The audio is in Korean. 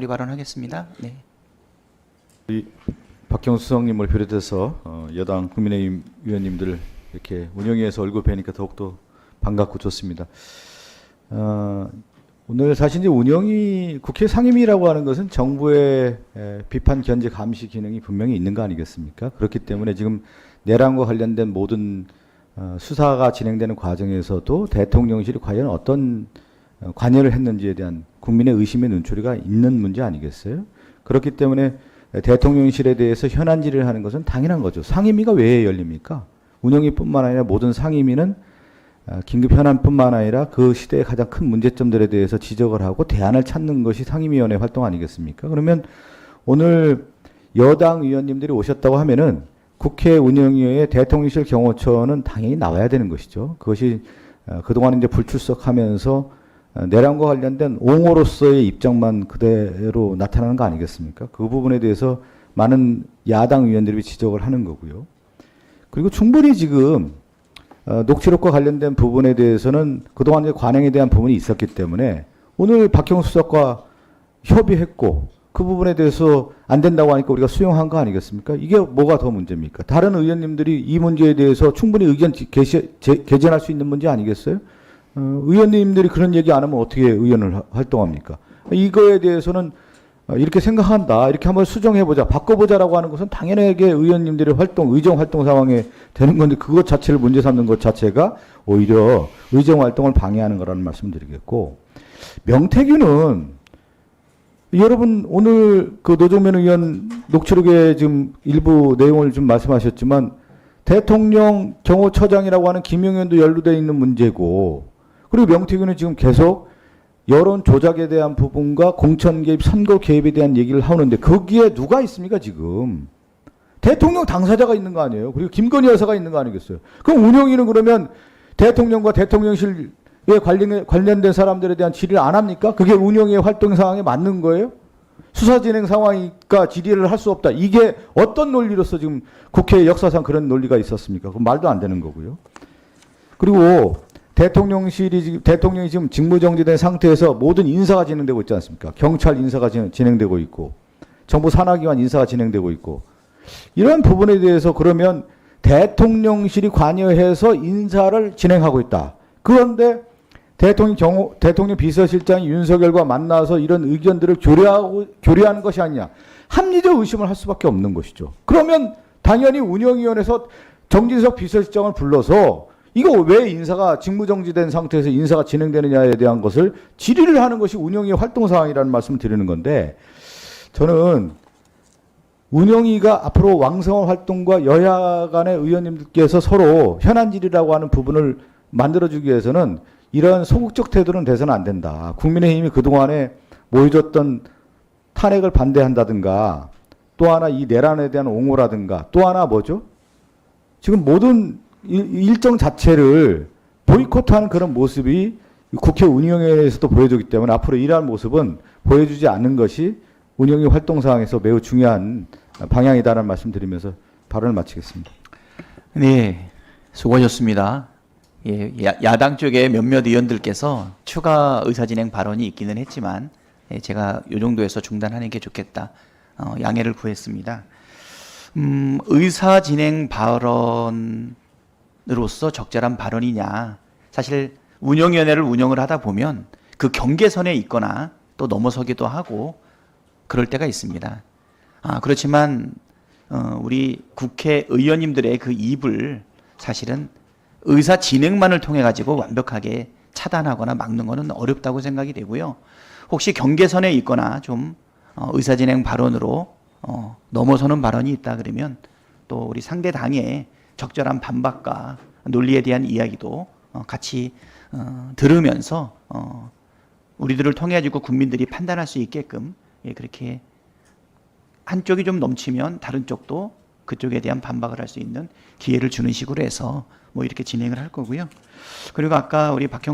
발언하겠습니다. 네. 박형수 수석님을 비롯해서 여당 국민의힘 의원님들 이렇게 운영위에서 얼굴 뵈니까 더욱더 반갑고 좋습니다. 오늘 사실 이제 운영위 국회 상임위라고 하는 것은 정부의 비판 견제 감시 기능이 분명히 있는 거 아니겠습니까? 그렇기 때문에 지금 내란과 관련된 모든 수사가 진행되는 과정에서도 대통령실이 과연 어떤 관여를 했는지에 대한 국민의 의심의 눈초리가 있는 문제 아니겠어요? 그렇기 때문에 대통령실에 대해서 현안 질의를 하는 것은 당연한 거죠. 상임위가 왜 열립니까? 운영위뿐만 아니라 모든 상임위는 긴급 현안뿐만 아니라 그 시대의 가장 큰 문제점들에 대해서 지적을 하고 대안을 찾는 것이 상임위원회 활동 아니겠습니까? 그러면 오늘 여당 의원님들이 오셨다고 하면은 국회 운영위의 대통령실 경호처는 당연히 나와야 되는 것이죠. 그것이 그동안 이제 불출석하면서 내란과 관련된 옹호로서의 입장만 그대로 나타나는 거 아니겠습니까? 그 부분에 대해서 많은 야당 의원들이 지적을 하는 거고요. 그리고 충분히 지금 녹취록과 관련된 부분에 대해서는 그동안 이제 관행에 대한 부분이 있었기 때문에 오늘 박형수 수석과 협의했고 그 부분에 대해서 안 된다고 하니까 우리가 수용한 거 아니겠습니까? 이게 뭐가 더 문제입니까? 다른 의원님들이 이 문제에 대해서 충분히 의견 개진할 수 있는 문제 아니겠어요? 의원님들이 그런 얘기 안 하면 어떻게 의원을 활동합니까? 이거에 대해서는 이렇게 생각한다. 이렇게 한번 수정해보자. 바꿔보자라고 하는 것은 당연하게 의원님들의 활동, 의정 활동 상황에 되는 건데 그것 자체를 문제 삼는 것 자체가 오히려 의정 활동을 방해하는 거라는 말씀 드리겠고, 명태균은 여러분 오늘 그 노정면 의원 녹취록에 지금 일부 내용을 좀 말씀하셨지만 대통령 경호처장이라고 하는 김용현도 연루되어 있는 문제고, 그리고 명태균은 지금 계속 여론 조작에 대한 부분과 공천 개입, 선거 개입에 대한 얘기를 하는데 거기에 누가 있습니까 지금? 대통령 당사자가 있는 거 아니에요? 그리고 김건희 여사가 있는 거 아니겠어요? 그럼 운영위는 그러면 대통령과 대통령실에 관련된 사람들에 대한 질의를 안 합니까? 그게 운영위의 활동 상황에 맞는 거예요? 수사 진행 상황이니까 질의를 할 수 없다. 이게 어떤 논리로서 지금 국회 역사상 그런 논리가 있었습니까? 그건 말도 안 되는 거고요. 그리고 대통령이 지금 직무정지된 상태에서 모든 인사가 진행되고 있지 않습니까? 경찰 인사가 진행되고 있고, 정부 산하기관 인사가 진행되고 있고, 이런 부분에 대해서 그러면 대통령실이 관여해서 인사를 진행하고 있다. 그런데 대통령 비서실장이 윤석열과 만나서 이런 의견들을 교류하는 것이 아니냐. 합리적 의심을 할 수밖에 없는 것이죠. 그러면 당연히 운영위원회에서 정진석 비서실장을 불러서 이거 왜 인사가 직무정지된 상태에서 인사가 진행되느냐에 대한 것을 질의를 하는 것이 운영위의 활동 사항이라는 말씀을 드리는 건데, 저는 운영위가 앞으로 왕성한 활동과 여야 간의 의원님들께서 서로 현안 질의라고 하는 부분을 만들어주기 위해서는 이런 소극적 태도는 돼서는 안 된다. 국민의힘이 그동안에 보여줬던 탄핵을 반대한다든가, 또 하나 이 내란에 대한 옹호라든가, 또 하나 뭐죠? 지금 모든 일정 자체를 보이콧하는 그런 모습이 국회 운영위에서도 보여주기 때문에 앞으로 이러한 모습은 보여주지 않는 것이 운영위 활동 상황에서 매우 중요한 방향이다라는 말씀 드리면서 발언을 마치겠습니다. 네, 수고하셨습니다. 예, 야당 쪽에 몇몇 의원들께서 추가 의사진행 발언이 있기는 했지만 제가 이 정도에서 중단하는 게 좋겠다. 양해를 구했습니다. 의사진행 발언으로서 적절한 발언이냐. 사실 운영위원회를 운영을 하다 보면 그 경계선에 있거나 또 넘어서기도 하고 그럴 때가 있습니다. 그렇지만 우리 국회의원님들의 그 입을 사실은 의사 진행만을 통해 가지고 완벽하게 차단하거나 막는 것은 어렵다고 생각이 되고요. 혹시 경계선에 있거나 좀 의사 진행 발언으로 넘어서는 발언이 있다 그러면 또 우리 상대 당의 적절한 반박과 논리에 대한 이야기도 같이 들으면서 우리들을 통해 가지고 국민들이 판단할 수 있게끔 그렇게 한쪽이 좀 넘치면 다른 쪽도 그쪽에 대한 반박을 할 수 있는 기회를 주는 식으로 해서 뭐 이렇게 진행을 할 거고요. 그리고 아까 우리 박형